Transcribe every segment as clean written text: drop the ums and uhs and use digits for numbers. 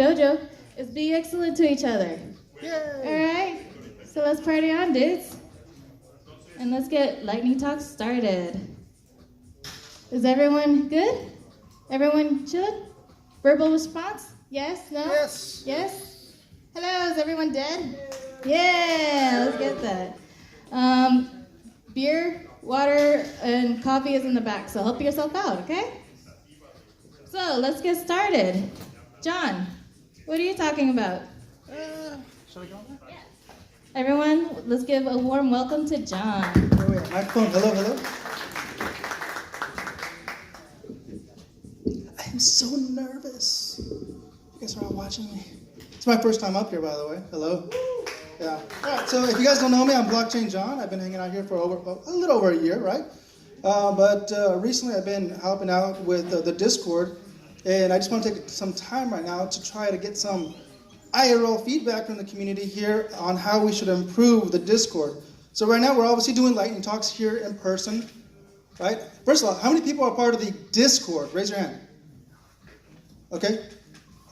Dojo is be excellent to each other. Yay! All right, so let's party on, dudes. And let's get Lightning Talks started. Is everyone good? Everyone chilling? Verbal response? Yes? No? Yes. Yes? Hello, is everyone dead? Yeah, let's get that. Beer, water, and coffee is in the back, so help yourself out, okay? So let's get started. John, what are you talking about? Shall we go there? Yes. Everyone, let's give a warm welcome to John. Where we at? Microphone. Hello, hello. I'm so nervous. You guys are all watching me. It's my first time up here, by the way. Hello. Yeah. All right. So if you guys don't know me, I'm Blockchain John. I've been hanging out here for a little over a year, right? But recently I've been helping out with the Discord, and I just want to take some time right now to try to get some IRL feedback from the community here on how we should improve the Discord. So right now we're obviously doing Lightning Talks here in person, right? First of all, how many people are part of the Discord? Raise your hand. Okay,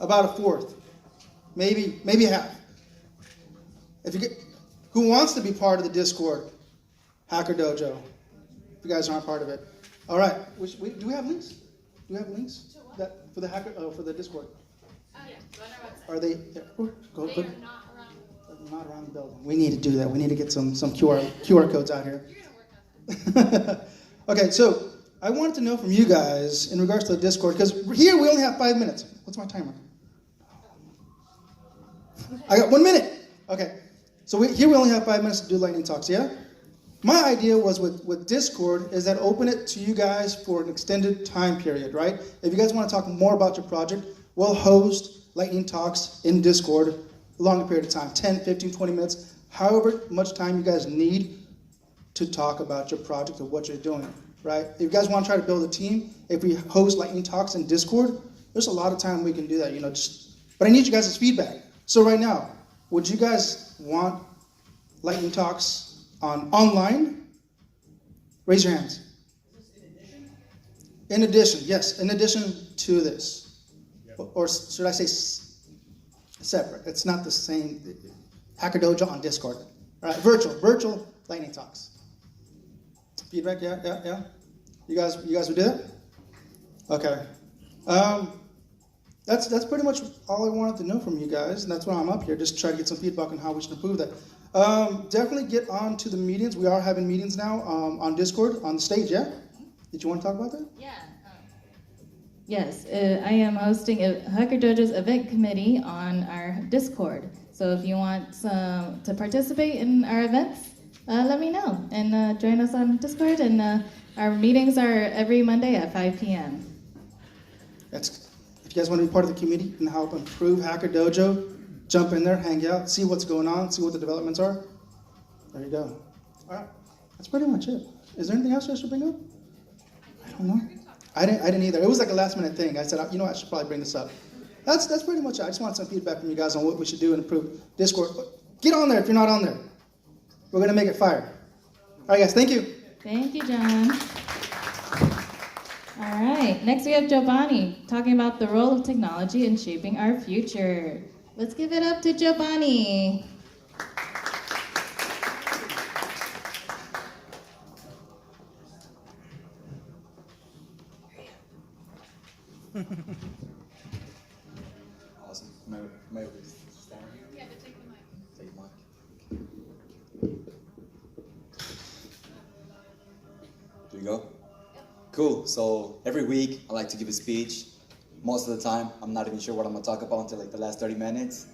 about a fourth, maybe half. If you get, who wants to be part of the Discord? Hacker Dojo. If you guys aren't part of it, all right. Do we have links? Do we have links for the hacker for the Discord? Yeah, on our website. Are they there? Go. They are not around. Not around the building. We need to do that. We need to get some QR codes out here. You're gonna work on that. Okay, so I wanted to know from you guys in regards to the Discord, because here we only have 5 minutes. What's my timer? I got 1 minute. Okay, so here we only have 5 minutes to do Lightning Talks, yeah? My idea was with Discord is that open it to you guys for an extended time period, right? If you guys want to talk more about your project, we'll host Lightning Talks in Discord a longer period of time, 10, 15, 20 minutes, however much time you guys need to talk about your project or what you're doing, right? If you guys want to try to build a team, if we host Lightning Talks in Discord, there's a lot of time we can do that, but I need you guys' feedback. So right now, would you guys want Lightning Talks online? Raise your hands. In addition, yes, in addition to this. Yep. Or should I say separate? It's not the same. Hacker Dojo on Discord. All right, virtual Lightning Talks. Feedback, yeah. You guys would do that? Okay. That's pretty much all I wanted to know from you guys, and that's why I'm up here, just try to get some feedback on how we should improve that. Definitely get on to the meetings. We are having meetings now on Discord, on the stage, yeah? Did you want to talk about that? Yeah. Yes, I am hosting a Hacker Dojo's event committee on our Discord. So if you want to participate in our events, let me know and join us on Discord. And our meetings are every Monday at 5 p.m. If you guys want to be part of the community and help improve Hacker Dojo, jump in there, hang out, see what's going on, see what the developments are. There you go. All right, that's pretty much it. Is there anything else I should bring up? I don't know. I didn't either. It was like a last minute thing. I said, I should probably bring this up. That's pretty much it. I just want some feedback from you guys on what we should do and improve Discord. Get on there if you're not on there. We're going to make it fire. All right, guys, thank you. Thank you, John. All right, next we have Giovanni talking about the role of technology in shaping our future. Let's give it up to Giovanni. Awesome. May we stand here? Yeah, but take the mic. Take the mic. There you go. Cool. So every week I like to give a speech. Most of the time, I'm not even sure what I'm going to talk about until like the last 30 minutes.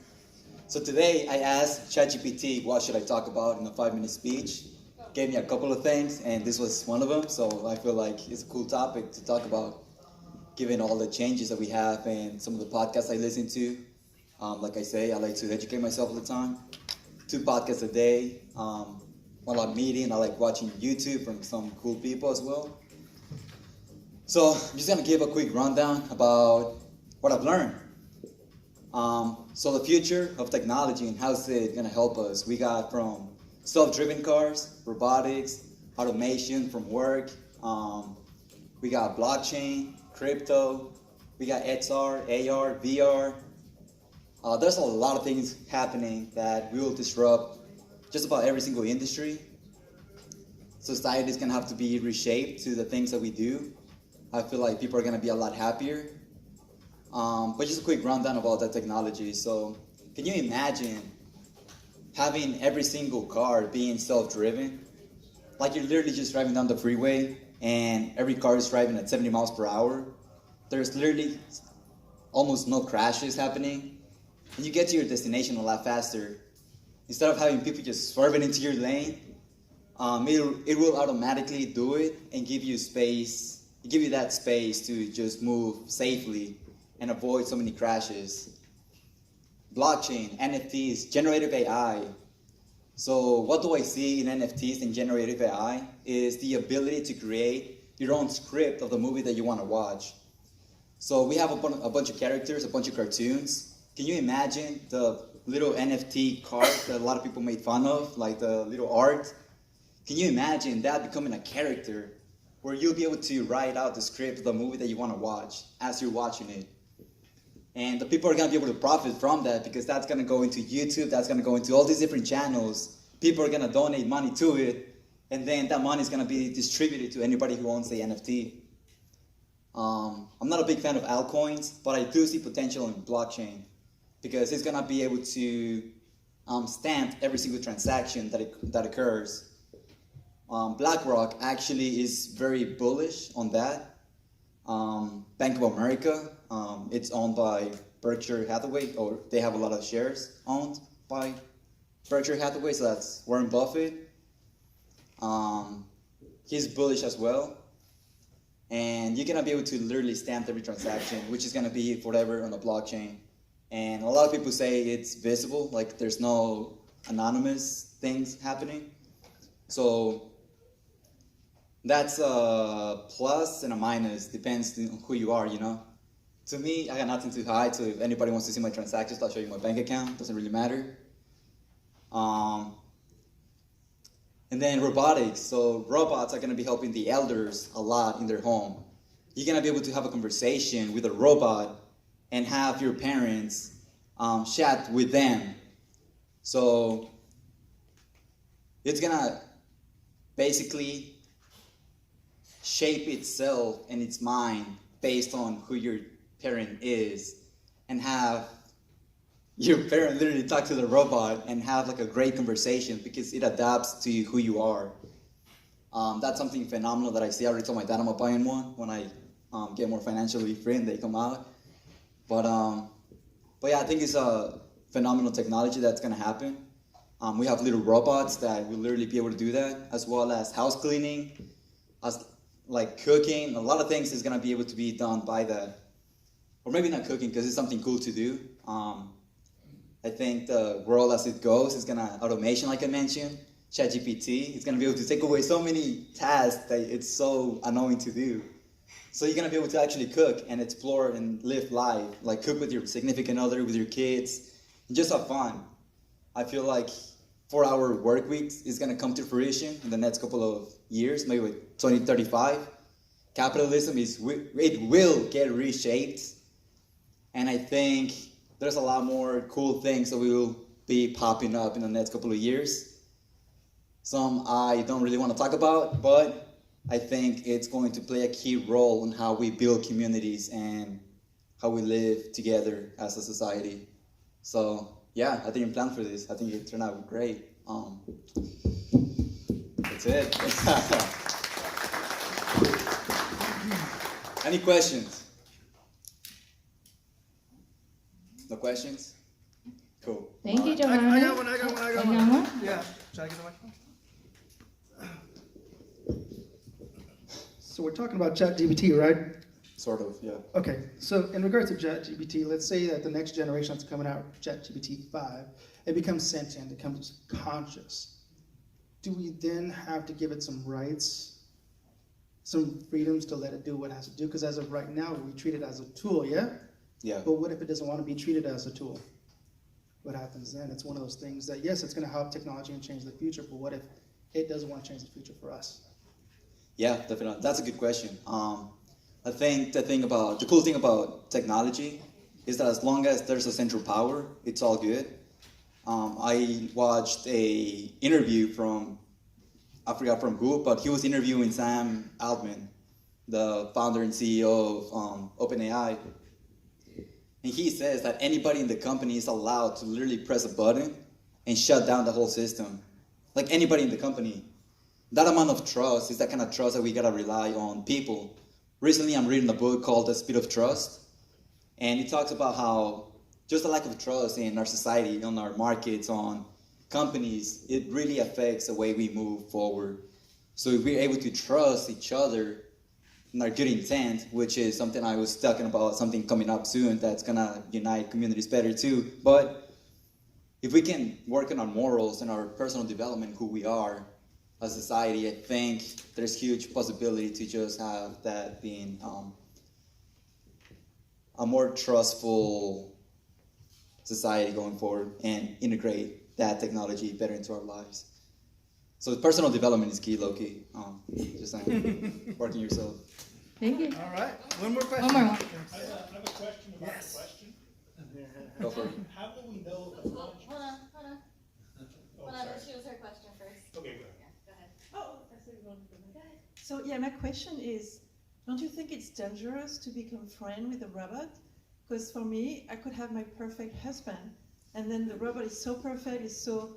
So today I asked ChatGPT what should I talk about in a 5-minute speech. Gave me a couple of things, and this was one of them. So I feel like it's a cool topic to talk about, given all the changes that we have and some of the podcasts I listen to. Like I say, I like to educate myself all the time. 2 podcasts a day. While I'm meeting, I like watching YouTube from some cool people as well. So I'm just going to give a quick rundown about what I've learned. So the future of technology and how's it going to help us. We got from self-driven cars, robotics, automation from work. We got blockchain, crypto. We got XR, AR, VR. there's a lot of things happening that will disrupt just about every single industry. Society is going to have to be reshaped to the things that we do. I feel like people are going to be a lot happier. But just a quick rundown about that technology. So can you imagine having every single car being self-driven? Like you're literally just driving down the freeway and every car is driving at 70 miles per hour. There's literally almost no crashes happening. And you get to your destination a lot faster. Instead of having people just swerving into your lane, it will automatically do it and give you space, give you that space to just move safely and avoid so many crashes. Blockchain, NFTs, generative AI. So what do I see in NFTs and generative AI is the ability to create your own script of the movie that you want to watch. So we have a bunch of characters, a bunch of cartoons. Can you imagine the little NFT card that a lot of people made fun of, like the little art? Can you imagine that becoming a character where you'll be able to write out the script of the movie that you want to watch as you're watching it? And the people are going to be able to profit from that because that's going to go into YouTube, that's going to go into all these different channels. People are going to donate money to it, and then that money is going to be distributed to anybody who owns the NFT. I'm not a big fan of altcoins, but I do see potential in blockchain because it's going to be able to stamp every single transaction that occurs. BlackRock actually is very bullish on that. Bank of America, it's owned by Berkshire Hathaway, or they have a lot of shares owned by Berkshire Hathaway, so that's Warren Buffett. He's bullish as well. And you're gonna be able to literally stamp every transaction, which is gonna be forever on the blockchain. And a lot of people say it's visible, like there's no anonymous things happening. So that's a plus and a minus, depends on who you are, you know. To me, I got nothing to hide, so if anybody wants to see my transactions, I'll show you my bank account, doesn't really matter. And then robotics, so robots are gonna be helping the elders a lot in their home. You're gonna be able to have a conversation with a robot and have your parents chat with them. So it's gonna basically shape itself and its mind based on who your parent is, and have your parent literally talk to the robot and have like a great conversation because it adapts to you, who you are. That's something phenomenal that I see. I already told my dad I'm buying one when I get more financially free and they come out. But yeah, I think it's a phenomenal technology that's gonna happen. We have little robots that will literally be able to do that, as well as house cleaning, as like cooking. A lot of things is gonna be able to be done by that. Or maybe not cooking because it's something cool to do. I think the world as it goes is gonna automation, like I mentioned. ChatGPT is gonna be able to take away so many tasks that it's so annoying to do. So you're gonna be able to actually cook and explore and live life, like cook with your significant other, with your kids, and just have fun. I feel like 4-hour work weeks is gonna come to fruition in the next couple of years, maybe with 2035. Capitalism it will get reshaped, and I think there's a lot more cool things that will be popping up in the next couple of years. Some I don't really want to talk about, but I think it's going to play a key role in how we build communities and how we live together as a society. So yeah, I think I'm planned for this. I think it turned out great. That's it. Any questions? No questions? Cool. Thank you, I Giovanni. got one. You got one? Yeah. Should I get the microphone? So we're talking about ChatGPT, right? Sort of, yeah. Okay, so in regards to ChatGPT, let's say that the next generation that's coming out, ChatGPT 5, it becomes sentient, it becomes conscious. Do we then have to give it some rights, some freedoms to let it do what it has to do? Because as of right now, we treat it as a tool, yeah? Yeah. But what if it doesn't want to be treated as a tool? What happens then? It's one of those things that, yes, it's going to help technology and change the future, but what if it doesn't want to change the future for us? Yeah, definitely. That's a good question. I think the cool thing about technology is that as long as there's a central power, it's all good. I watched a interview from, I forgot from who, but he was interviewing Sam Altman, the founder and CEO of OpenAI. And he says that anybody in the company is allowed to literally press a button and shut down the whole system. Like anybody in the company. That amount of trust is that kind of trust that we gotta rely on people. Recently, I'm reading a book called The Speed of Trust. And it talks about how just the lack of trust in our society, on our markets, on companies, it really affects the way we move forward. So if we're able to trust each other in our good intent, which is something I was talking about, something coming up soon that's gonna unite communities better too. But if we can work on our morals and our personal development, who we are as a society, I think there's huge possibility to just have that being a more trustful society going forward and integrate that technology better into our lives. So personal development is key, low-key. Just saying, working yourself. Thank you. All right. One more question. One more. I have a question about the question. Go for it. How will we know if Hold on. Oh, Hold on, sorry. she was her question first. Okay, go ahead. Yeah, go ahead. Oh, I thought you wanted to go ahead. So yeah, my question is, don't you think it's dangerous to become friend with a robot? Because for me, I could have my perfect husband, and then the robot is so perfect, is so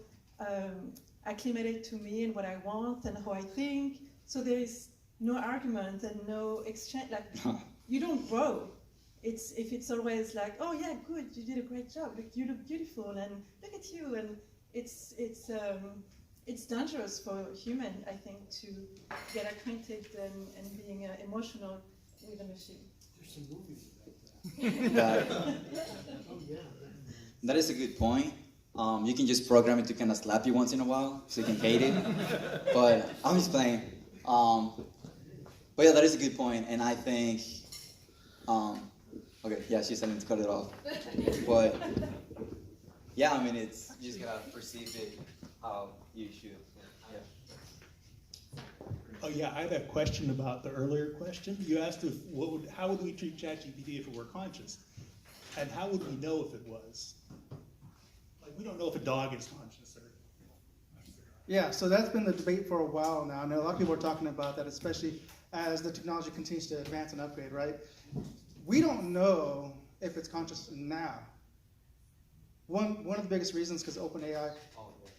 acclimated to me and what I want and how I think. So there is no argument and no exchange. Like you don't grow. It's if it's always like, oh yeah, good, you did a great job. Look, you look beautiful, and look at you, and it's dangerous for a human, I think, to get acquainted and being emotional with a machine. There's some movies about That, Oh, yeah. that is a good point. You can just program it to kind of slap you once in a while, so you can hate it. But I'm just playing. But yeah, that is a good point, and I think. Okay, yeah, she's telling me to cut it off. But yeah, I mean, it's you just gotta perceive it how you should. Yeah. Oh, yeah, I had a question about the earlier question. You asked if how would we treat ChatGPT if it were conscious? And how would we know if it was? Like, we don't know if a dog is conscious or. Yeah, so that's been the debate for a while now. I know a lot of people are talking about that, especially as the technology continues to advance and upgrade, right? We don't know if it's conscious now. One of the biggest reasons because OpenAI,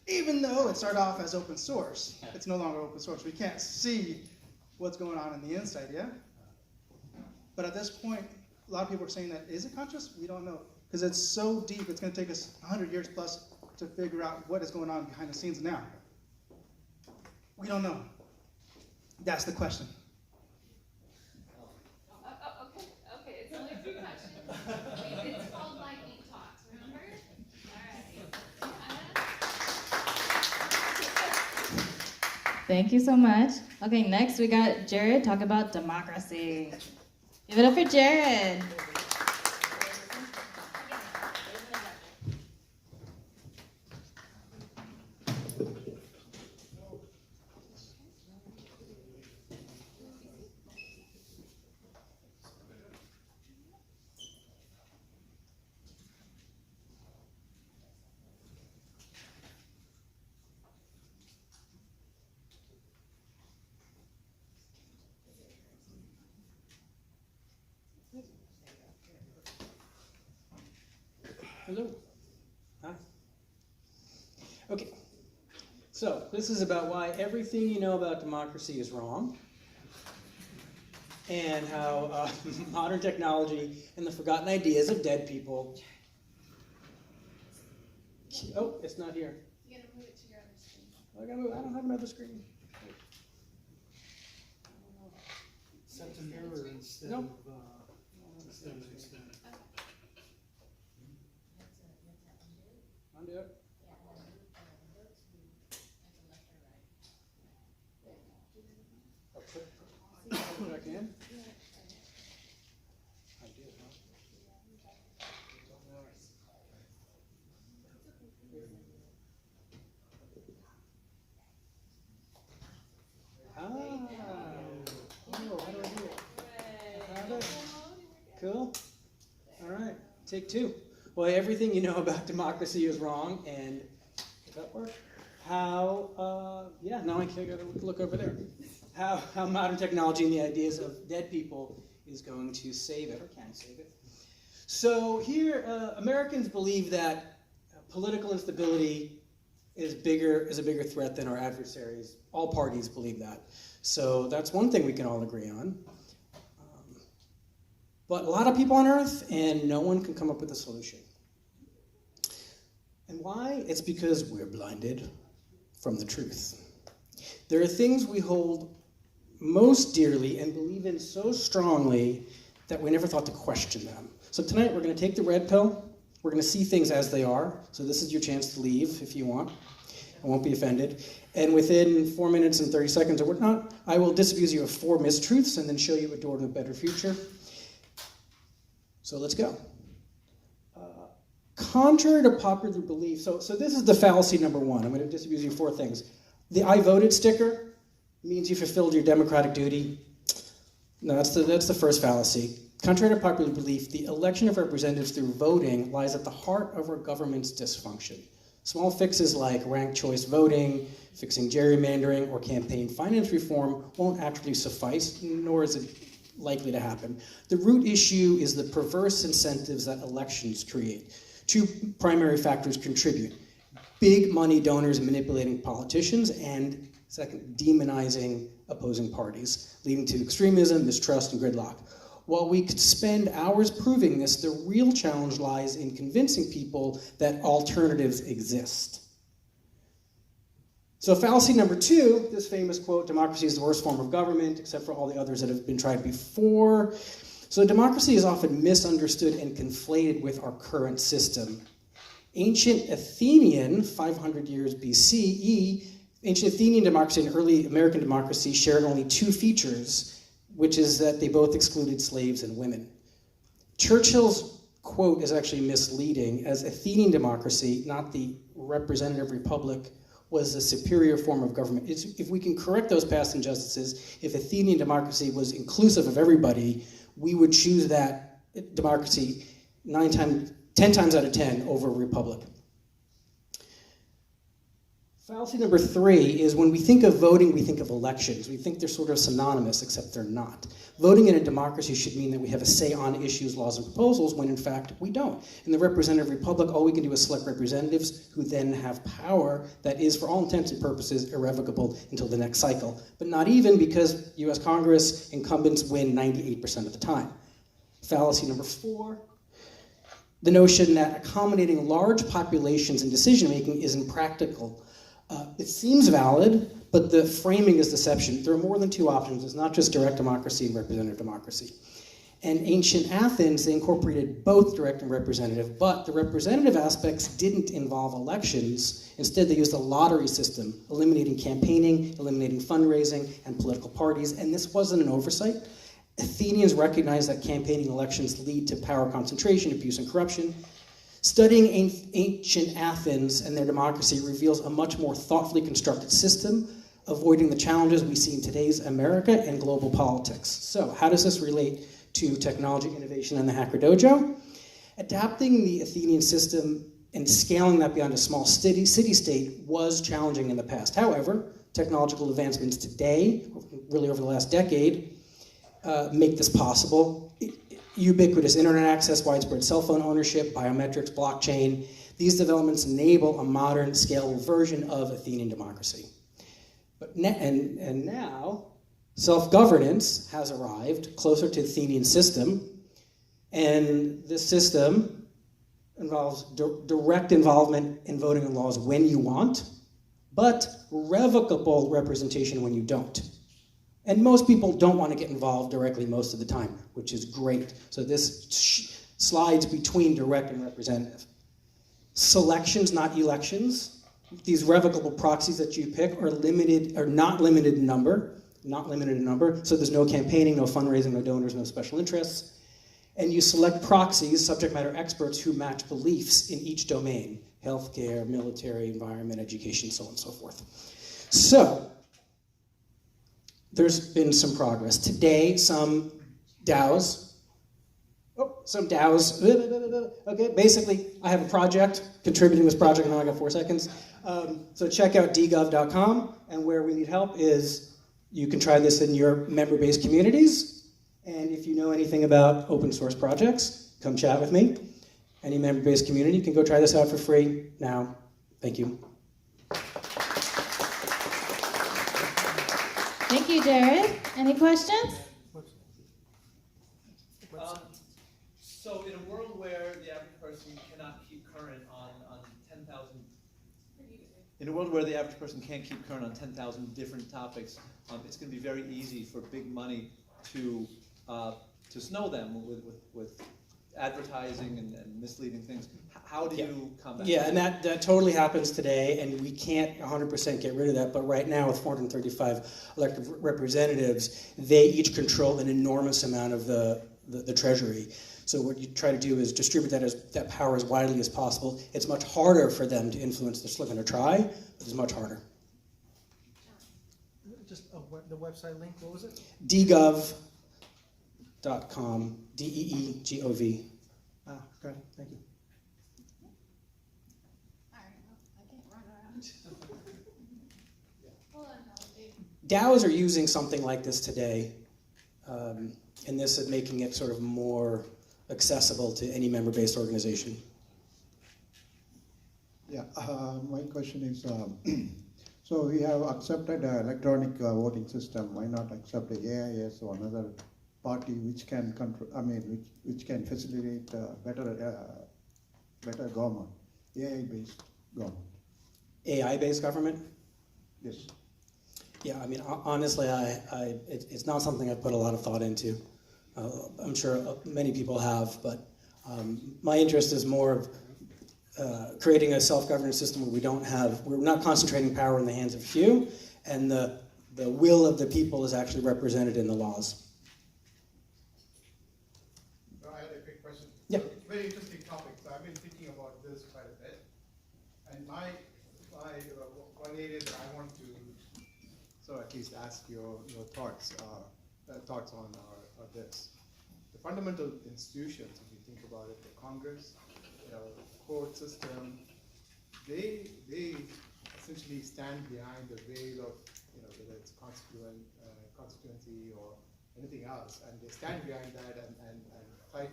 even though it started off as open source, it's no longer open source. We can't see what's going on in the inside, yeah? But at this point, a lot of people are saying that, is it conscious? We don't know. Because it's so deep, it's going to take us 100 years plus to figure out what is going on behind the scenes now. We don't know. That's the question. Okay, it's only 2 questions. It's called Lightning Talks, remember? Alright. Thank you so much. Okay, next we got Jared talk about democracy. Give it up for Jared. Hello. Hi. Okay. So, this is about why everything you know about democracy is wrong, and how modern technology and the forgotten ideas of dead people. Oh, it's not here. You gotta move it to your other screen. I gotta move. I don't have another screen. Set the mirror instead Nope. instead of. Undo it. Put it back in. I did, huh? Ah. Oh, how do I do it? Have it? Cool. All right. Take two. Well, everything you know about democracy is wrong, and does that work? How, now I gotta look over there. How modern technology and the ideas of dead people is going to save it, or can save it. So here, Americans believe that political instability is a bigger threat than our adversaries. All parties believe that. So that's one thing we can all agree on. But a lot of people on Earth, and no one can come up with a solution. And why? It's because we're blinded from the truth. There are things we hold most dearly and believe in so strongly that we never thought to question them. So tonight we're going to take the red pill. We're going to see things as they are. So this is your chance to leave if you want. I won't be offended. And within 4 minutes and 30 seconds or whatnot, I will disabuse you of 4 mistruths and then show you a door to a better future. So let's go. Contrary to popular belief, so this is the fallacy number 1. I'm going to disabuse you of 4 things. The I voted sticker means you fulfilled your democratic duty. No, that's the first fallacy. Contrary to popular belief, the election of representatives through voting lies at the heart of our government's dysfunction. Small fixes like ranked choice voting, fixing gerrymandering, or campaign finance reform won't actually suffice, nor is it likely to happen. The root issue is the perverse incentives that elections create. 2 primary factors contribute: big money donors manipulating politicians, and second, demonizing opposing parties, leading to extremism, mistrust, and gridlock. While we could spend hours proving this, the real challenge lies in convincing people that alternatives exist. So fallacy number 2, this famous quote, democracy is the worst form of government, except for all the others that have been tried before. So democracy is often misunderstood and conflated with our current system. Ancient Athenian, 500 years BCE, ancient Athenian democracy and early American democracy shared only 2 features, which is that they both excluded slaves and women. Churchill's quote is actually misleading, as Athenian democracy, not the representative republic, was a superior form of government. If we can correct those past injustices, if Athenian democracy was inclusive of everybody, we would choose that democracy 10 times out of 10 over a republic. Fallacy number 3 is when we think of voting, we think of elections. We think they're sort of synonymous, except they're not. Voting in a democracy should mean that we have a say on issues, laws, and proposals, when in fact we don't. In the representative republic, all we can do is select representatives who then have power that is, for all intents and purposes, irrevocable until the next cycle. But not even, because US Congress incumbents win 98% of the time. Fallacy number 4, the notion that accommodating large populations in decision-making is impractical. It seems valid, but the framing is deception. There are more than 2 options. It's not just direct democracy and representative democracy. In ancient Athens, they incorporated both direct and representative, but the representative aspects didn't involve elections. Instead, they used a lottery system, eliminating campaigning, eliminating fundraising, and political parties, and this wasn't an oversight. Athenians recognized that campaigning elections lead to power concentration, abuse, and corruption. Studying ancient Athens and their democracy reveals a much more thoughtfully constructed system, avoiding the challenges we see in today's America and global politics. So how does this relate to technology innovation and the Hacker Dojo? Adapting the Athenian system and scaling that beyond a small city-state was challenging in the past. However, technological advancements today, really over the last decade, make this possible. Ubiquitous internet access, widespread cell phone ownership, biometrics, blockchain. These developments enable a modern, scalable version of Athenian democracy. But now, self-governance has arrived closer to the Athenian system, and this system involves direct involvement in voting on laws when you want, but revocable representation when you don't. And most people don't want to get involved directly most of the time, which is great. So this slides between direct and representative. Selections, not elections. These revocable proxies that you pick are not limited in number. So there's no campaigning, no fundraising, no donors, no special interests. And you select proxies, subject matter experts, who match beliefs in each domain: healthcare, military, environment, education, so on and so forth. So there's been some progress. Today, some DAOs, some DAOs. Okay, basically, I have a project, contributing to this project, and now I got 4 seconds. So check out dgov.com, and where we need help is you can try this in your member-based communities, and if you know anything about open source projects, come chat with me. Any member-based community can go try this out for free now. Thank you. Thank you, Jared. Any questions? So in a world where the average person cannot keep current on 10,000, in a world where the average person can't keep current on 10,000 different topics, it's going to be very easy for big money to snow them with advertising and misleading things. How do you combat that? Yeah, and that totally happens today, and we can't 100% get rid of that, but right now with 435 elected representatives, they each control an enormous amount of the treasury. So what you try to do is distribute that power as widely as possible. It's much harder for them to influence. They're still going to try, but it's much harder. Just the website link, what was it? dgov.com, DEEGOV. Ah, okay, thank you. DAOs are using something like this today, and this is making it sort of more accessible to any member-based organization. Yeah, my question is, so we have accepted electronic voting system. Why not accept the AIS or another party which can control? I mean, which can facilitate better government, AI-based government. AI-based government? Yes. Yeah, I mean, honestly, it's not something I've put a lot of thought into. I'm sure many people have, but my interest is more of creating a self-governance system where we're not concentrating power in the hands of a few, and the will of the people is actually represented in the laws. I had a quick question. Yeah. Very interesting topic. So I've been thinking about this quite a bit, and my one area that I want to at least ask your thoughts on this. The fundamental institutions, if you think about it, the Congress, the court system, they essentially stand behind the veil of whether it's constituency or anything else, and they stand behind that and try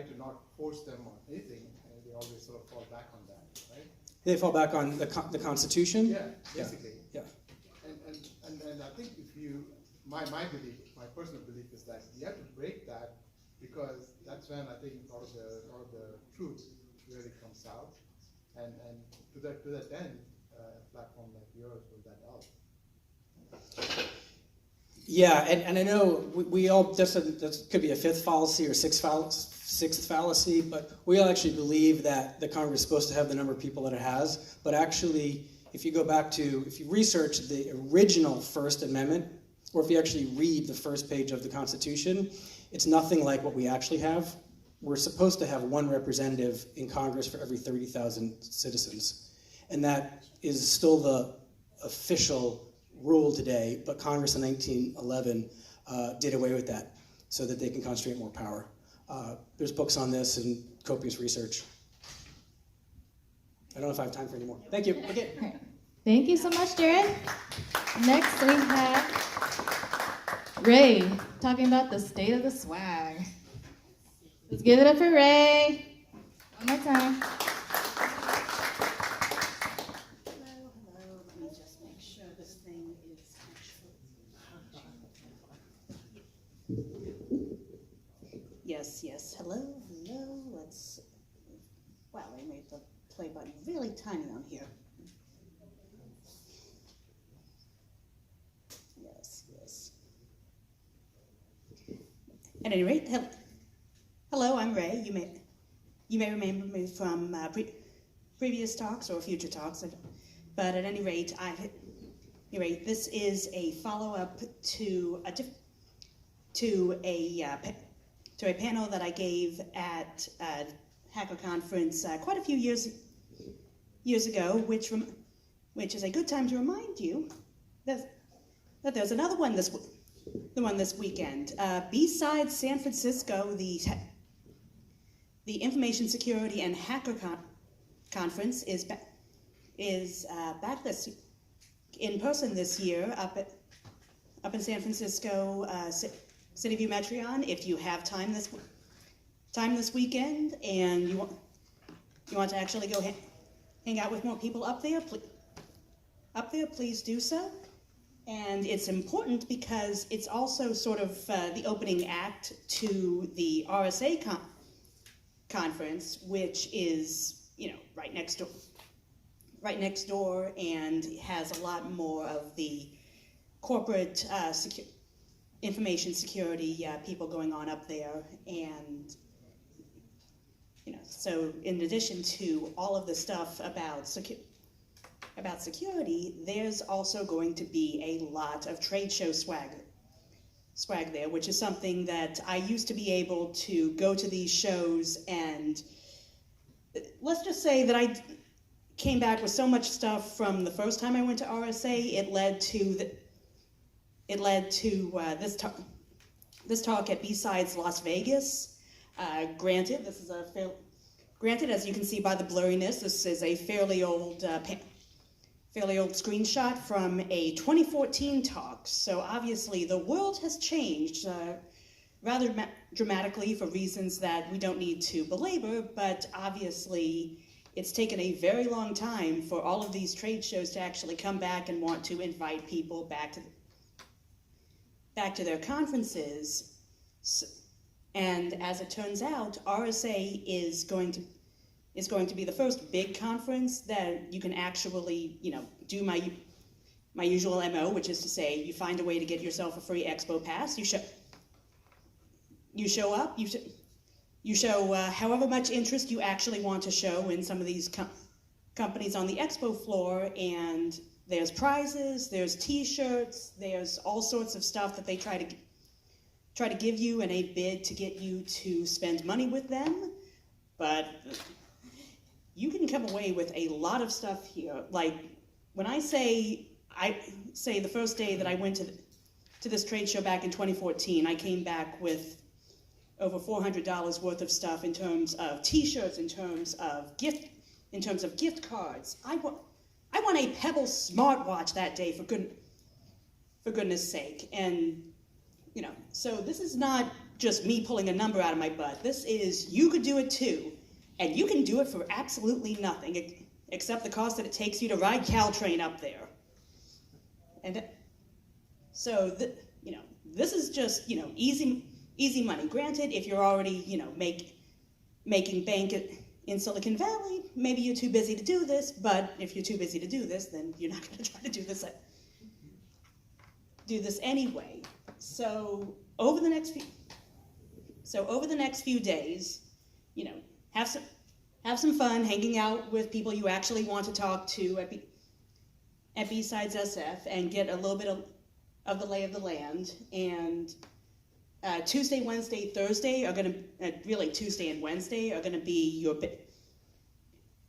to not force them on anything, and they always sort of fall back on that, right? They fall back on the Constitution? Yeah, basically. Yeah. And I think my belief, my personal belief is that you have to break that, because that's when I think a lot of the truth really comes out, and to that end, a platform like yours will that help. Yeah, and I know we all, that could be a fifth fallacy or sixth fallacy, but we all actually believe that the Congress is supposed to have the number of people that it has, but actually, if you go back to, if you research the original First Amendment, or if you actually read the first page of the Constitution, it's nothing like what we actually have. We're supposed to have one representative in Congress for every 30,000 citizens. And that is still the official rule today, but Congress in 1911 did away with that so that they can concentrate more power. There's books on this and copious research. I don't know if I have time for any more. Thank you. Okay. Right. Thank you so much, Jared. Next we have Ray talking about the state of the swag. Let's give it up for Ray. One more time. Hello. Let me just make sure this thing is actually. Yes. Hello. Let's. Wow, they made the play button really tiny on here. Yes. At any rate, hello, I'm Ray. You may remember me from previous talks or future talks, but at any rate, this is a follow-up to a panel that I gave at Hacker Conference quite a few years ago, which is a good time to remind you that there's another one this weekend. Besides San Francisco, the Information Security and Hacker Conference is back in person this year up in San Francisco, City View Metreon. If you have time this weekend and you want to actually go hang out with more people up there, please do so. And it's important because it's also sort of the opening act to the RSA conference, which is, right next door, and has a lot more of the corporate information security people going on up there. And so in addition to all of the stuff about security, there's also going to be a lot of trade show swag there, which is something that I used to be able to go to these shows, and let's just say that I came back with so much stuff from the first time I went to RSA, it led to this talk at B-Sides Las Vegas. Granted, as you can see by the blurriness, this is a fairly old screenshot from a 2014 talk. So obviously the world has changed rather dramatically for reasons that we don't need to belabor, but obviously it's taken a very long time for all of these trade shows to actually come back and want to invite people back to their conferences. And as it turns out, RSA is going to be the first big conference that you can actually, do my usual MO, which is to say you find a way to get yourself a free expo pass. You show up, you show however much interest you actually want to show in some of these companies on the expo floor, and there's prizes, there's t-shirts, there's all sorts of stuff that they try to give you in a bid to get you to spend money with them. But you can come away with a lot of stuff here. Like, when I say the first day that I went to this trade show back in 2014, I came back with over $400 worth of stuff in terms of t-shirts, in terms of gift cards. I won a Pebble smartwatch that day, for goodness sake. And so this is not just me pulling a number out of my butt. This is, you could do it too. And you can do it for absolutely nothing except the cost that it takes you to ride Caltrain up there. And so, this is just, easy money. Granted, if you're already, making bank in Silicon Valley, maybe you're too busy to do this, but if you're too busy to do this, then you're not going to try to do this anyway. So over the next few days, have some fun hanging out with people you actually want to talk to at B-Sides SF and get a little bit of the lay of the land. And Tuesday, Wednesday, Thursday are going to, really Tuesday and Wednesday are going to be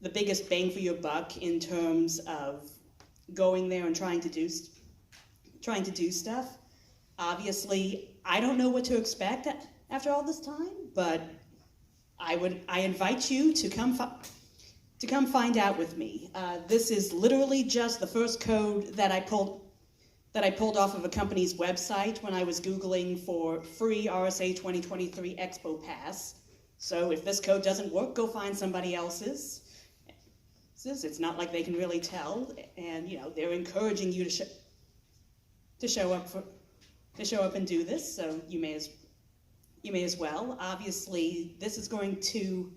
the biggest bang for your buck in terms of going there and trying to do stuff. Obviously, I don't know what to expect after all this time, but I invite you to come find out with me. This is literally just the first code that I pulled off of a company's website when I was Googling for free RSA 2023 Expo Pass. So if this code doesn't work, go find somebody else's. It's not like they can really tell, and they're encouraging you to show up and do this. So you may as well. Obviously, this is going to,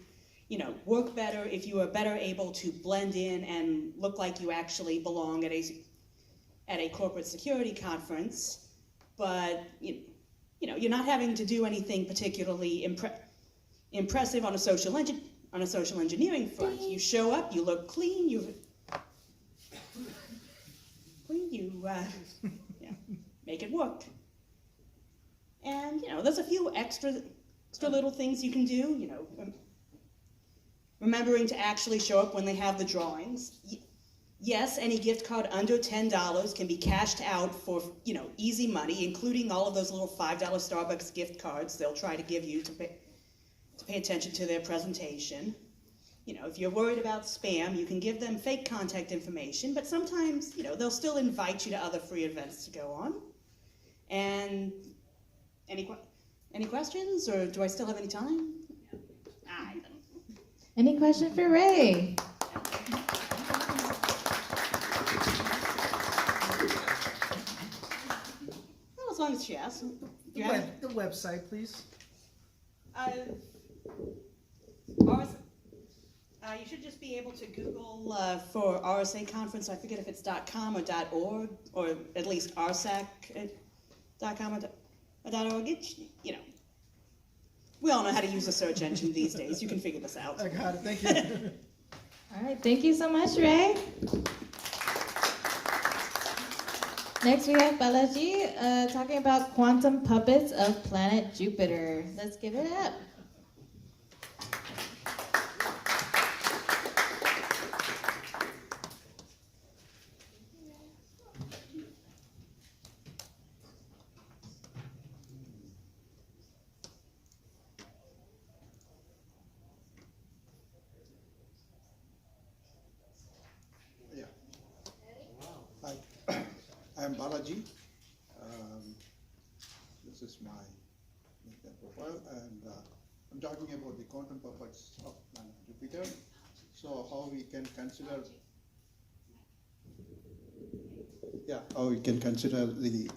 work better if you are better able to blend in and look like you actually belong at a corporate security conference. But you're not having to do anything particularly impressive on a social engineering front. You show up, you look clean, make it work. And there's a few extra little things you can do. Remembering to actually show up when they have the drawings. yes, any gift card under $10 can be cashed out for, easy money, including all of those little $5 Starbucks gift cards they'll try to give you to pay attention to their presentation. If you're worried about spam, you can give them fake contact information, but sometimes, they'll still invite you to other free events to go on. And any questions, or do I still have any time? I don't. Any question for Ray? Well, as long as she asks. The website, please. You should just be able to Google for RSA conference. I forget if it's .com or .org, or at least rsac.com or .org. We all know how to use a search engine these days. You can figure this out. I got it. Thank you. All right, thank you so much, Ray. Next we have Balaji talking about quantum puppets of planet Jupiter. Let's give it up. I'm Balaji. This is my LinkedIn profile, and I'm talking about the quantum puppets of planet Jupiter. So how we can consider, the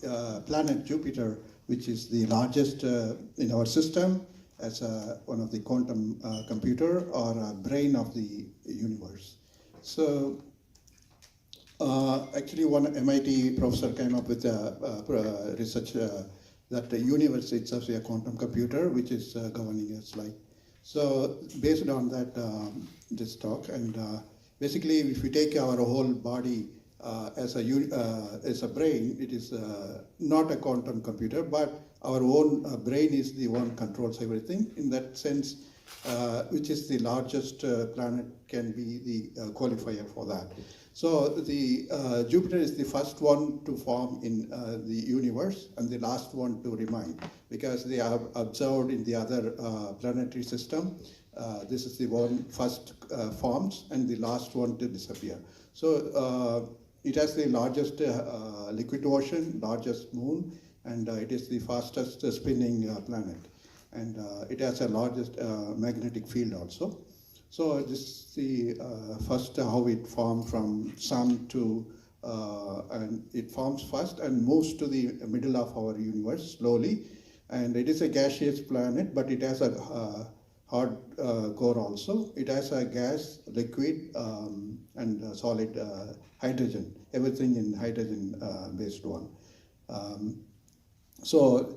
planet Jupiter, which is the largest in our system, as one of the quantum computer or a brain of the universe. So. Actually, one MIT professor came up with a research that the universe itself is a quantum computer, which is governing its life. So, based on that, this talk, and basically, if we take our whole body as a brain, it is not a quantum computer, but our own brain is the one controls everything. In that sense, which is the largest planet can be the qualifier for that. So the Jupiter is the first one to form in the universe and the last one to remain, because they are observed in the other planetary system. This is the one first forms and the last one to disappear. So it has the largest liquid ocean, largest moon, and it is the fastest spinning planet. And it has the largest magnetic field also. So this is the first how it formed from sun to, and it forms first and moves to the middle of our universe slowly. And it is a gaseous planet, but it has a hard core also. It has a gas, liquid, and solid hydrogen, everything in hydrogen based one. So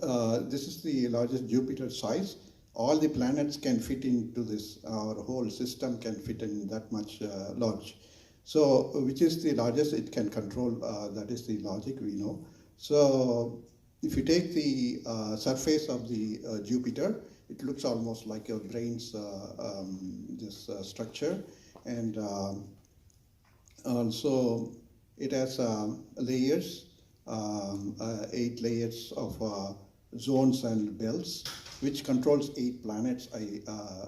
this is the largest Jupiter size. All the planets can fit into this, our whole system can fit in that much large. So, which is the largest it can control, that is the logic we know. So, if you take the surface of the Jupiter, it looks almost like your brain's this structure. And also, it has layers, 8 layers of zones and belts, which controls 8 planets,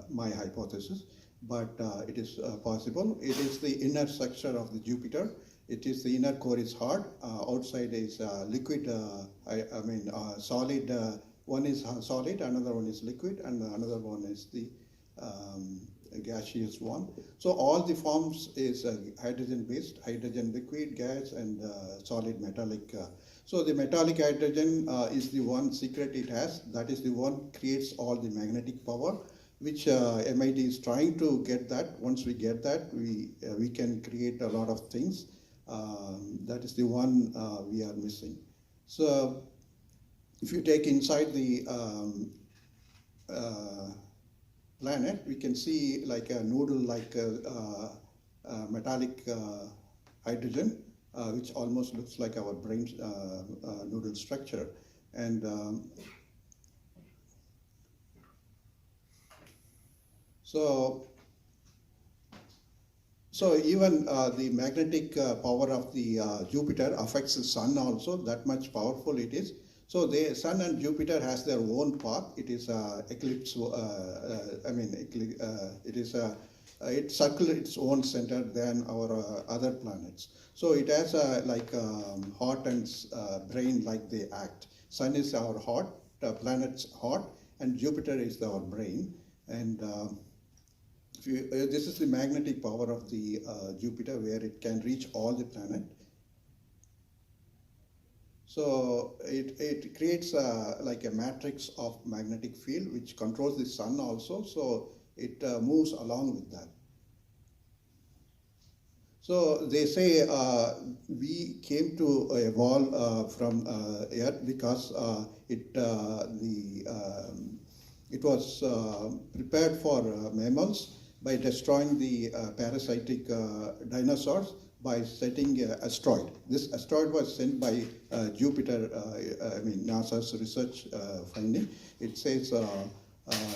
my hypothesis, but it is possible. It is the inner structure of the Jupiter. It is the inner core is hard, outside is liquid, solid. One is solid, another one is liquid, and another one is the gaseous one. So all the forms is hydrogen based, hydrogen liquid, gas, and solid metallic. So the metallic hydrogen is the one secret it has. That is the one creates all the magnetic power, which MIT is trying to get that. Once we get that, we can create a lot of things. That is the one we are missing. So if you take inside the planet, we can see like a noodle, like metallic hydrogen, which almost looks like our brain noodle structure. And So even the magnetic power of the Jupiter affects the sun also, that much powerful it is. So the sun and Jupiter has their own path. It is eclipse, it circles its own center than our other planets. So it has heart and brain like they act. Sun is our heart, planet's heart, and Jupiter is our brain. And this is the magnetic power of the Jupiter, where it can reach all the planet. So it creates like a matrix of magnetic field which controls the sun also. So it moves along with that. So they say we came to evolve from Earth because it was prepared for mammals by destroying the parasitic dinosaurs by setting an asteroid. This asteroid was sent by Jupiter, NASA's research finding. It says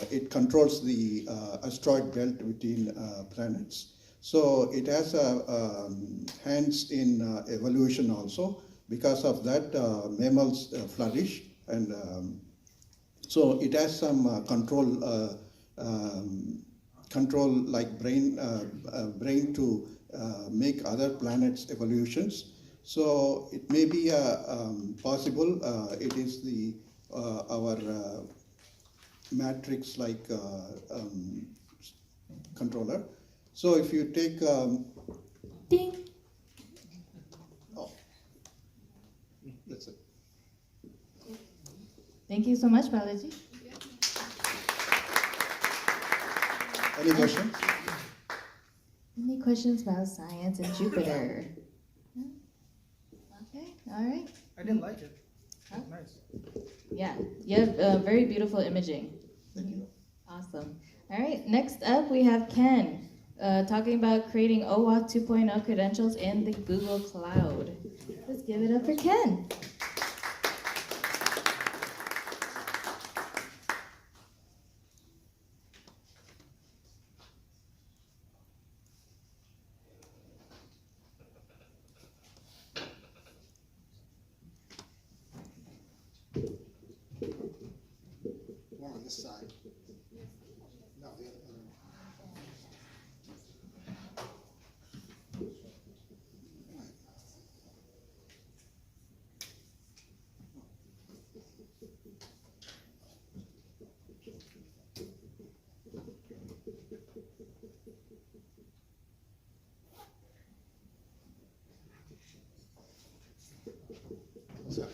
it controls the asteroid belt between planets. So it has hands in evolution also. Because of that, mammals flourish, and so it has some control like brain to make other planets evolutions. So it may be possible. It is the our matrix like controller. So if you take Ding. Oh, that's it. Thank you so much, Balaji. Any questions? Any questions about science and Jupiter? No? Okay, all right. I didn't like it. Huh? Nice. Yeah, you have very beautiful imaging. Thank you. Awesome. All right, next up we have Ken talking about creating OAuth 2.0 credentials in the Google Cloud. Let's give it up for Ken. More on this side. No, the other. What's that?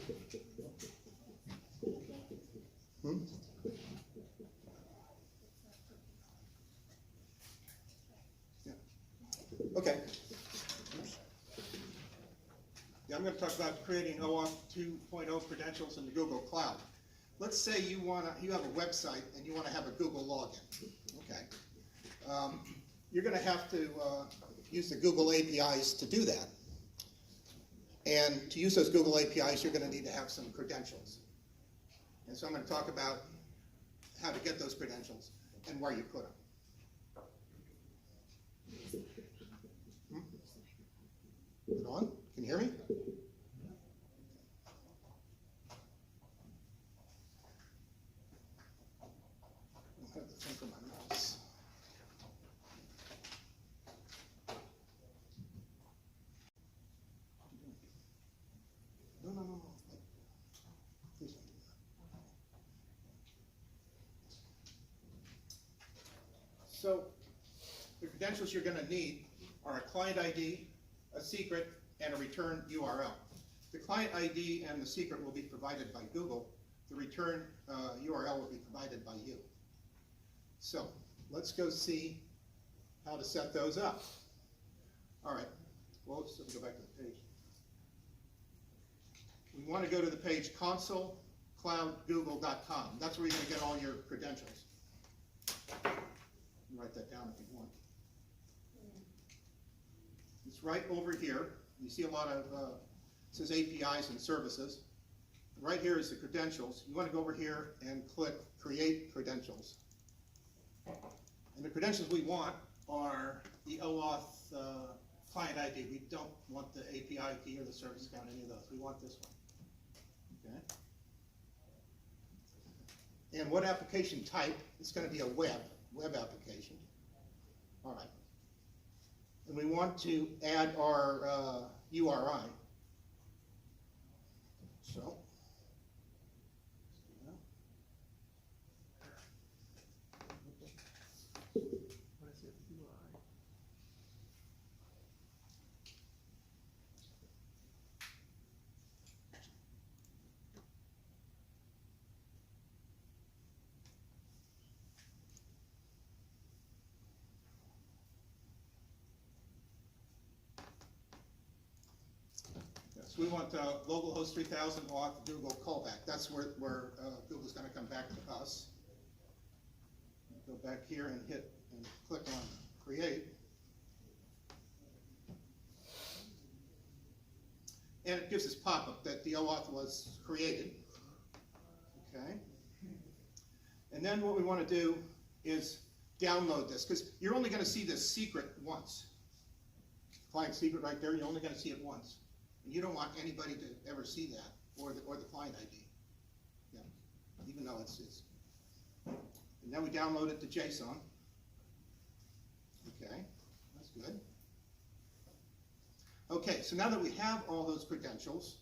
Okay. Yeah, I'm going to talk about creating OAuth 2.0 credentials in the Google Cloud. Let's say you have a website and you want to have a Google login. Okay. You're going to have to use the Google APIs to do that. And to use those Google APIs, you're going to need to have some credentials. And so I'm going to talk about how to get those credentials and where you put them. Is it on? Can you hear me? I don't have the thing for my mouse. No. Please don't do that. So the credentials you're going to need are a client ID, a secret, and a return URL. The client ID and the secret will be provided by Google. The return URL will be provided by you. So let's go see how to set those up. All right, well, let's go back to the page. We want to go to the page consolecloudgoogle.com. That's where you're going to get all your credentials. Write that down if you want. It's right over here. You see a lot of, it says APIs and services. Right here is the credentials. You want to go over here and click Create Credentials. And the credentials we want are the OAuth client ID. We don't want the API key or the service account, any of those. We want this one. Okay. And what application type? It's going to be a web application. All right. And we want to add our URI. So. What is it? UI. Yes, we want localhost 3000 auth Google callback. That's where Google's going to come back to us. Go back here and hit and click on create. And it gives this pop-up that the OAuth was created. Okay. And then what we want to do is download this, because you're only going to see this secret once. Client secret right there, you're only going to see it once. And you don't want anybody to ever see that, or the client ID. Yeah. Even though it's and then we download it to JSON. Okay, that's good. Okay, so now that we have all those credentials,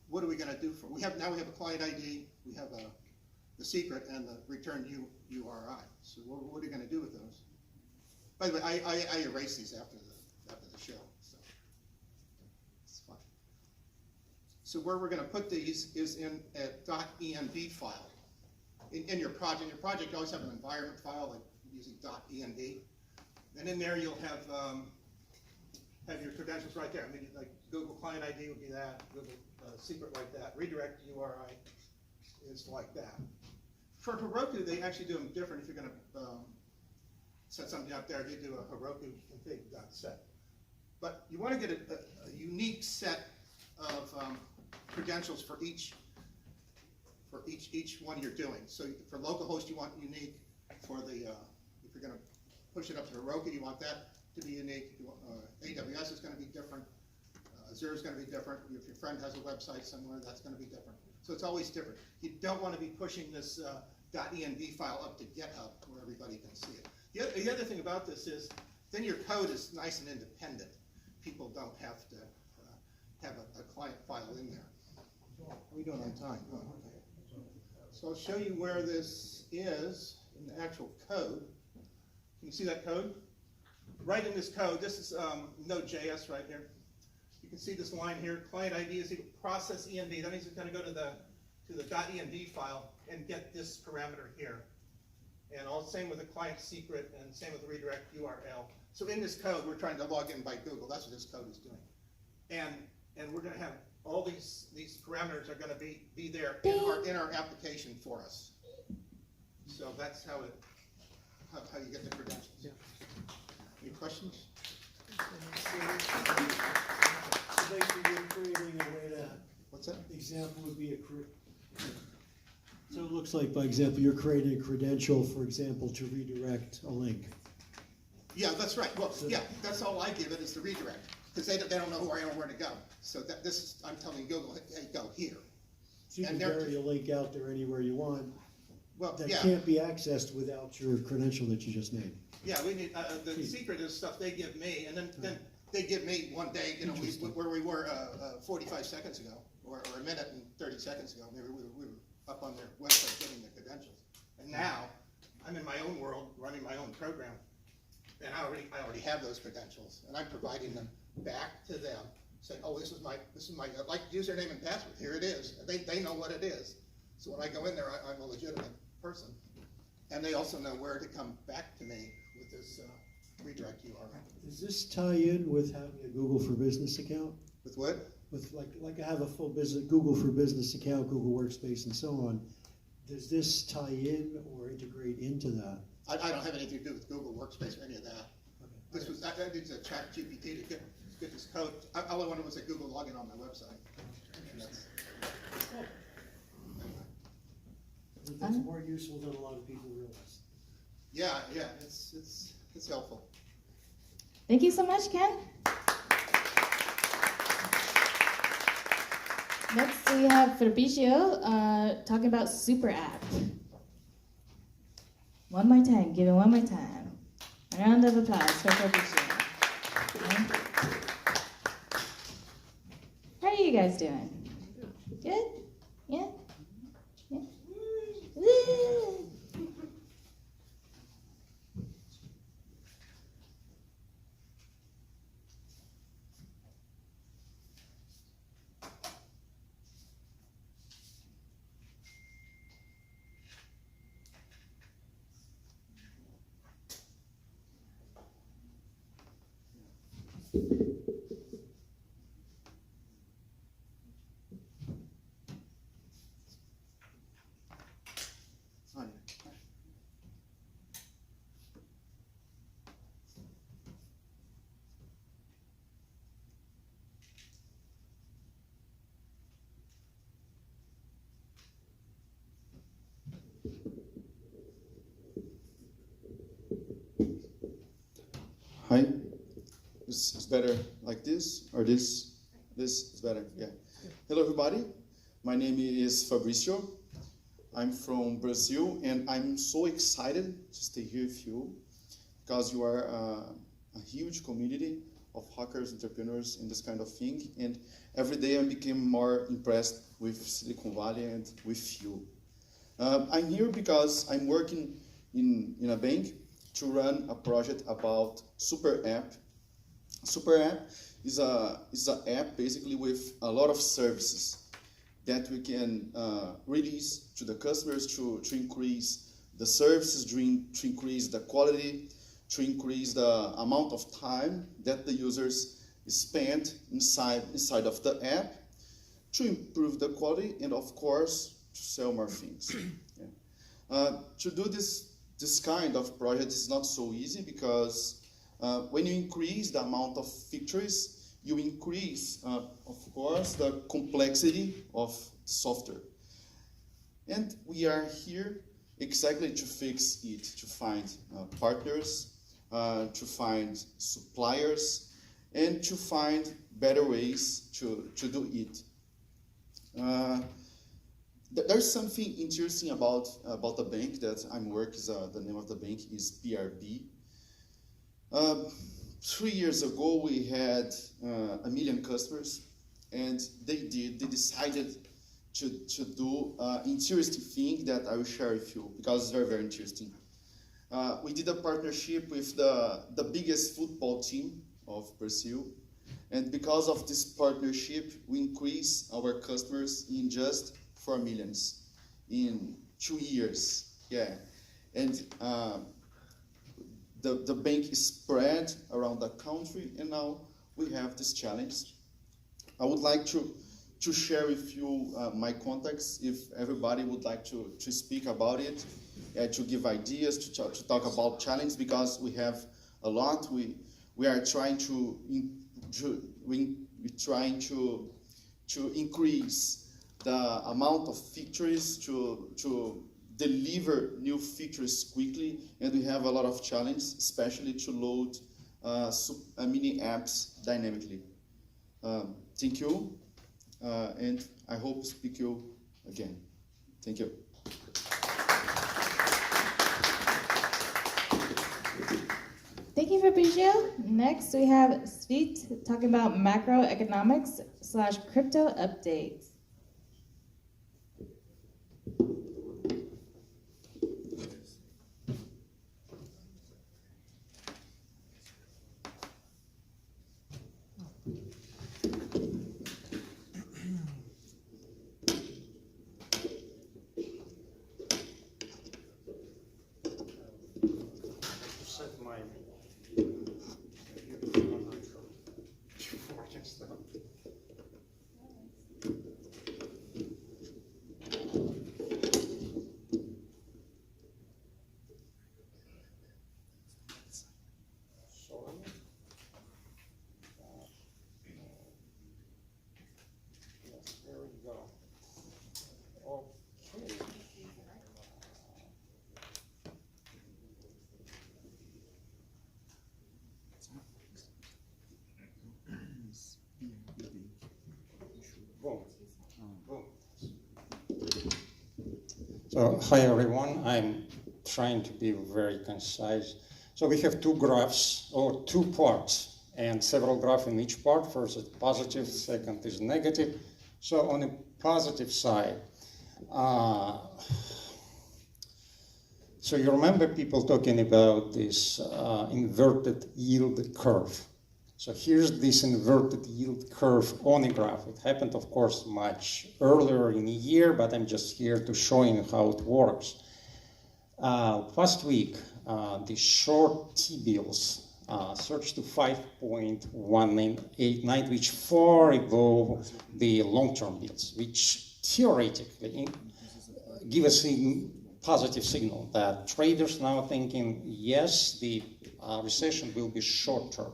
what are we going to do for? Now we have a client ID, we have the secret, and the return URI. So what are you going to do with those? By the way, I erase these after the show. So it's fine. So where we're going to put these is in a .env file. In your project. You always have an environment file, like using .env. And in there you'll have your credentials right there. I mean, like Google Client ID would be that, Google Secret like that, redirect URI is like that. For Heroku, they actually do them different. If you're going to set something up there, you do a Heroku config.set. But you want to get a unique set of credentials for each one you're doing. So for localhost, you want unique. For the if you're going to push it up to Heroku, you want that to be unique. AWS is going to be different. Azure is going to be different. If your friend has a website somewhere, that's going to be different. So it's always different. You don't want to be pushing this .env file up to GitHub where everybody can see it. The other thing about this is then your code is nice and independent. People don't have to have a client file in there. How are we doing on time? Oh, okay. So I'll show you where this is in the actual code. Can you see that code? Right in this code, this is Node.js right here. You can see this line here, client ID is equal process env. That means it's going to go to the .env file and get this parameter here. And all same with the client secret and same with the redirect URL. So in this code, we're trying to log in by Google. That's what this code is doing. And we're going to have all these parameters are going to be there in our application for us. So that's how you get the credentials. Yeah. Any questions? So basically, you're creating a way to. What's that? Example would be so it looks like, by example, you're creating a credential, for example, to redirect a link. Yeah, that's right. Well, yeah, that's all I give it is the redirect. Because they don't know who I am or where to go. So I'm telling Google, hey, go here. So you can bury a link out there anywhere you want. Well, that yeah. can't be accessed without your credential that you just named. Yeah, we need the secret is stuff they give me, and then they give me one day, where we were 45 seconds ago, or a minute and 30 seconds ago. Maybe we were up on their website getting the credentials, and now I'm in my own world running my own program, and I already have those credentials, and I'm providing them back to them, saying, oh, this is my like username and password. Here it is. They know what it is. So when I go in there, I'm a legitimate person, and they also know where to come back to me with this redirect URL. Does this tie in with having a Google for Business account? With what? With like I have a full business Google for Business account, Google Workspace, and so on. Does this tie in or integrate into that? I don't have anything to do with Google Workspace or any of that. Okay. I did a chat GPT to get this code. All I wanted was a Google login on my website. That's more useful than a lot of people realize. Yeah, it's it's helpful. Thank you so much, Ken. Next, we have Fabrizio talking about super app. One more time, give it one more time. A round of applause for Fabrizio. Okay. How are you guys doing? Good? Yeah? Yeah? Woo! Oh, yeah. Hi. Is better like this or this? This is better. Yeah. Hello, everybody. My name is Fabrizio. I'm from Brazil, and I'm so excited to stay here with you because you are a huge community of hackers, entrepreneurs, and this kind of thing. And every day I became more impressed with Silicon Valley and with you. I'm here because I'm working in a bank to run a project about Super App. Super App is an app basically with a lot of services that we can release to the customers to increase the services, to increase the quality, to increase the amount of time that the users spend inside of the app, to improve the quality, and of course, to sell more things. Yeah. To do this kind of project is not so easy because when you increase the amount of features, you increase, of course, the complexity of the software. And we are here exactly to fix it, to find partners, to find suppliers, and to find better ways to do it. There's something interesting about the bank that I'm working. The name of the bank is PRB. 3 years ago, we had 1 million customers, and they decided to do an interesting thing that I will share with you because it's very, very interesting. We did a partnership with the biggest football team of Brazil, and because of this partnership, we increased our customers in just 4 million in 2 years. Yeah, and the bank is spread around the country, and now we have this challenge. I would like to share with you my contacts if everybody would like to speak about it, to give ideas, to talk about challenge, because we have a lot. We are trying to increase the amount of features to deliver new features quickly, and we have a lot of challenges, especially to load mini apps dynamically. Thank you, and I hope to speak to you again. Thank you. Thank you, Fabrizio. Next, we have Svit talking about macroeconomics / crypto updates. Boom. Boom. So, hi everyone. I'm trying to be very concise. So we have two graphs, or two parts, and several graphs in each part. First is positive, second is negative. So on the positive side, so you remember people talking about this inverted yield curve. So here's this inverted yield curve on a graph. It happened, of course, much earlier in the year, but I'm just here to show you how it works. Last week, the short T-bills surged to 5.189, which far above the long-term bills, which theoretically give us a positive signal that traders now thinking, yes, the recession will be short-term,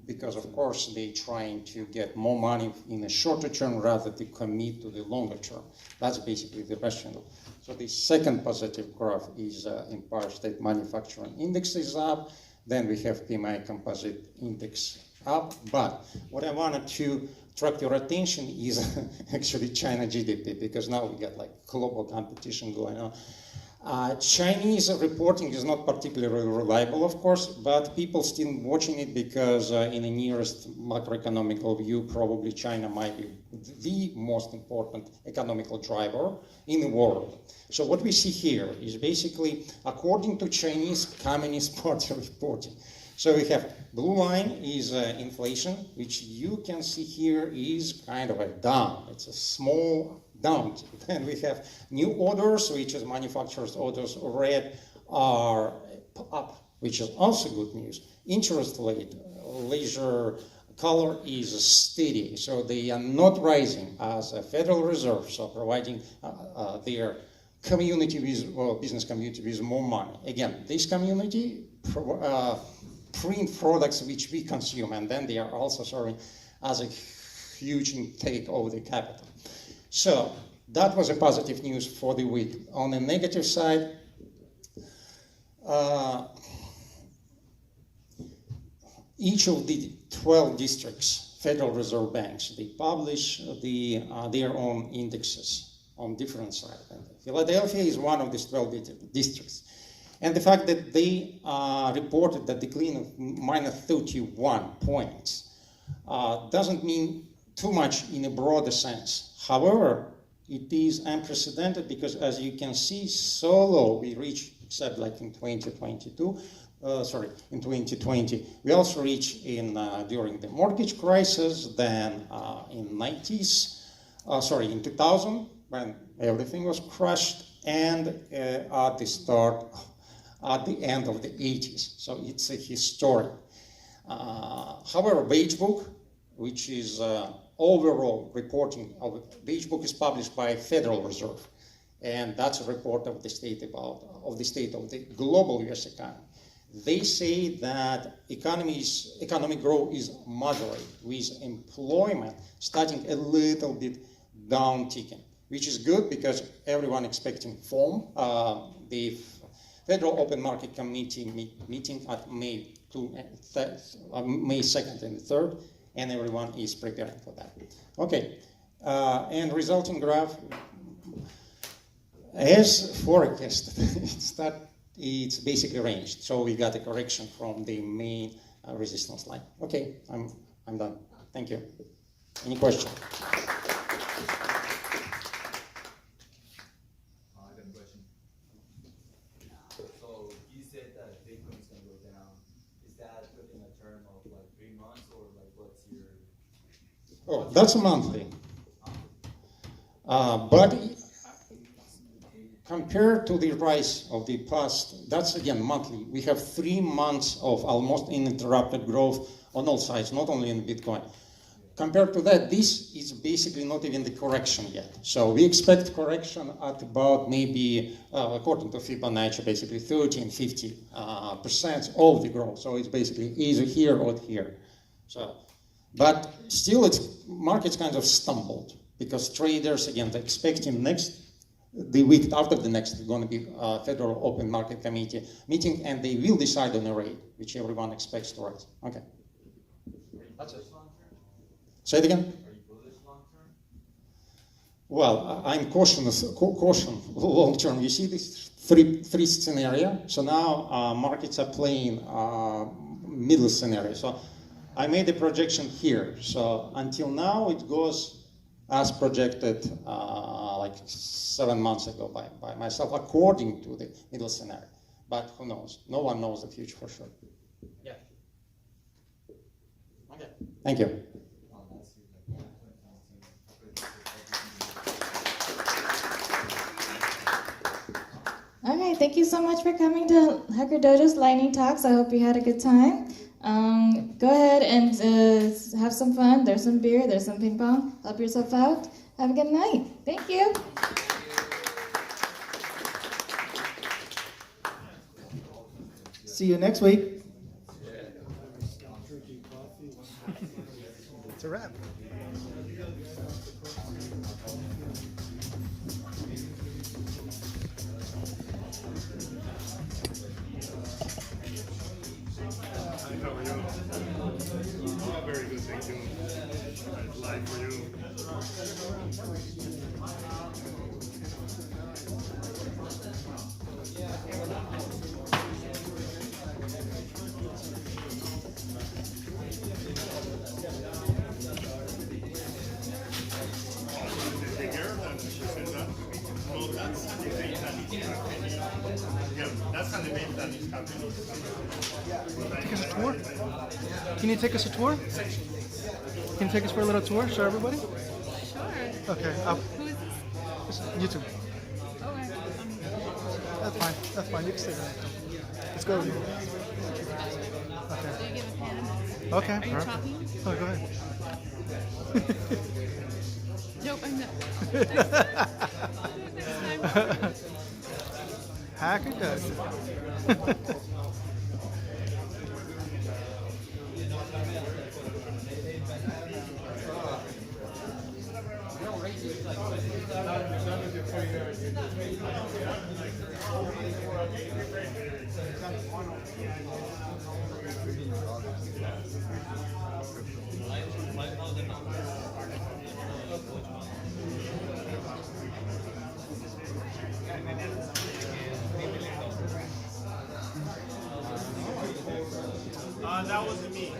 because of course they're trying to get more money in the shorter term rather than commit to the longer term. That's basically the rationale. So the second positive graph is Empire State Manufacturing Index is up. Then we have PMI Composite Index up. But what I wanted to attract your attention is actually China GDP, because now we got like global competition going on. Chinese reporting is not particularly reliable, of course, but people still watching it because in the nearest macroeconomical view, probably China might be the most important economical driver in the world. So what we see here is basically according to Chinese Communist Party reporting. So we have blue line is inflation, which you can see here is kind of a down. It's a small down. Then we have new orders, which is manufacturers' orders. Red are up, which is also good news. Interest rate, laser color is steady, so they are not rising as a Federal Reserve, so providing their community with, well, business community with more money. Again, this community print products which we consume, and then they are also serving as a huge intake of the capital. So that was a positive news for the week. On the negative side, each of the 12 districts, Federal Reserve banks, they publish their own indexes on different sides. And Philadelphia is one of these 12 districts. And the fact that they reported that decline of minus 31 points doesn't mean too much in a broader sense. However, it is unprecedented because, as you can see, so low we reached, except like in 2022, in 2020. We also reached in during the mortgage crisis, then in 2000, when everything was crushed, and at the end of the 80s. So it's a historic. However, Beige Book, which is overall reporting of Beige Book, is published by Federal Reserve, and that's a report of the state of the global U.S. economy. They say that economic growth is moderate, with employment starting a little bit down ticking, which is good because everyone expecting FOM, the Federal Open Market Committee meeting at May 2nd and 3rd, and everyone is preparing for that. Okay, and resulting graph, as forecasted, it's basically ranged. So we got a correction from the main resistance line. Okay, I'm done. Thank you. Any question? Oh, that's monthly. But compared to the rise of the past, that's again monthly. We have 3 months of almost uninterrupted growth on all sides, not only in Bitcoin. Compared to that, this is basically not even the correction yet. So we expect correction at about maybe, according to Fibonacci, basically 30 and 50% of the growth. So it's basically either here or here. So. But still, markets kind of stumbled because traders, again, they're expecting the week after the next, is going to be Federal Open Market Committee meeting, and they will decide on a rate, which everyone expects to rise. Okay. That's it. Say it again. Are you bullish long term? Well, I'm caution long term. You see this three scenario. So now markets are playing middle scenario. So I made a projection here. So until now it goes as projected like 7 months ago by myself according to the middle scenario. But who knows? No one knows the future for sure. Yeah. Okay. Thank you. Okay, thank you so much for coming to Hacker Dojo's Lightning Talks. I hope you had a good time. Go ahead and have some fun. There's some beer, there's some ping pong. Help yourself out. Have a good night. Thank you. See you next week. It's a wrap. How are you? Oh, very good, thank you. I'd like for you. Take care of that. No, that's an event that is happening. Yeah, that's an event that is happening. Take us a tour? Can you take us a tour? Can you take us for a little tour? Show everybody? Sure. Okay. Who is this? YouTube. Oh, That's fine. That's fine. You can stay there. Let's go over here. Okay. So you give a pen. Okay. Are you Perfect. talking? Oh, go ahead. Nope, I'm not. Hacker Dojo. That wasn't me.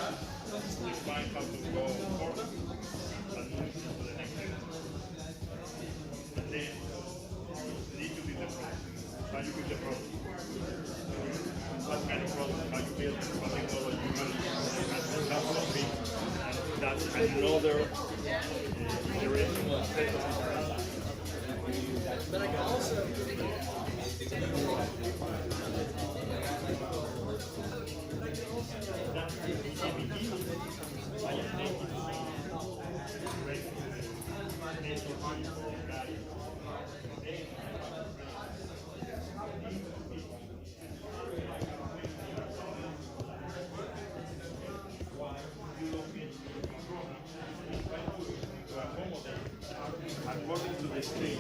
find how to go forward and move to the next level. And then need to build the product. How you build the product? What kind of product? How you build it? What technology you use? How to be? That's another iteration. But I can also according to the stage.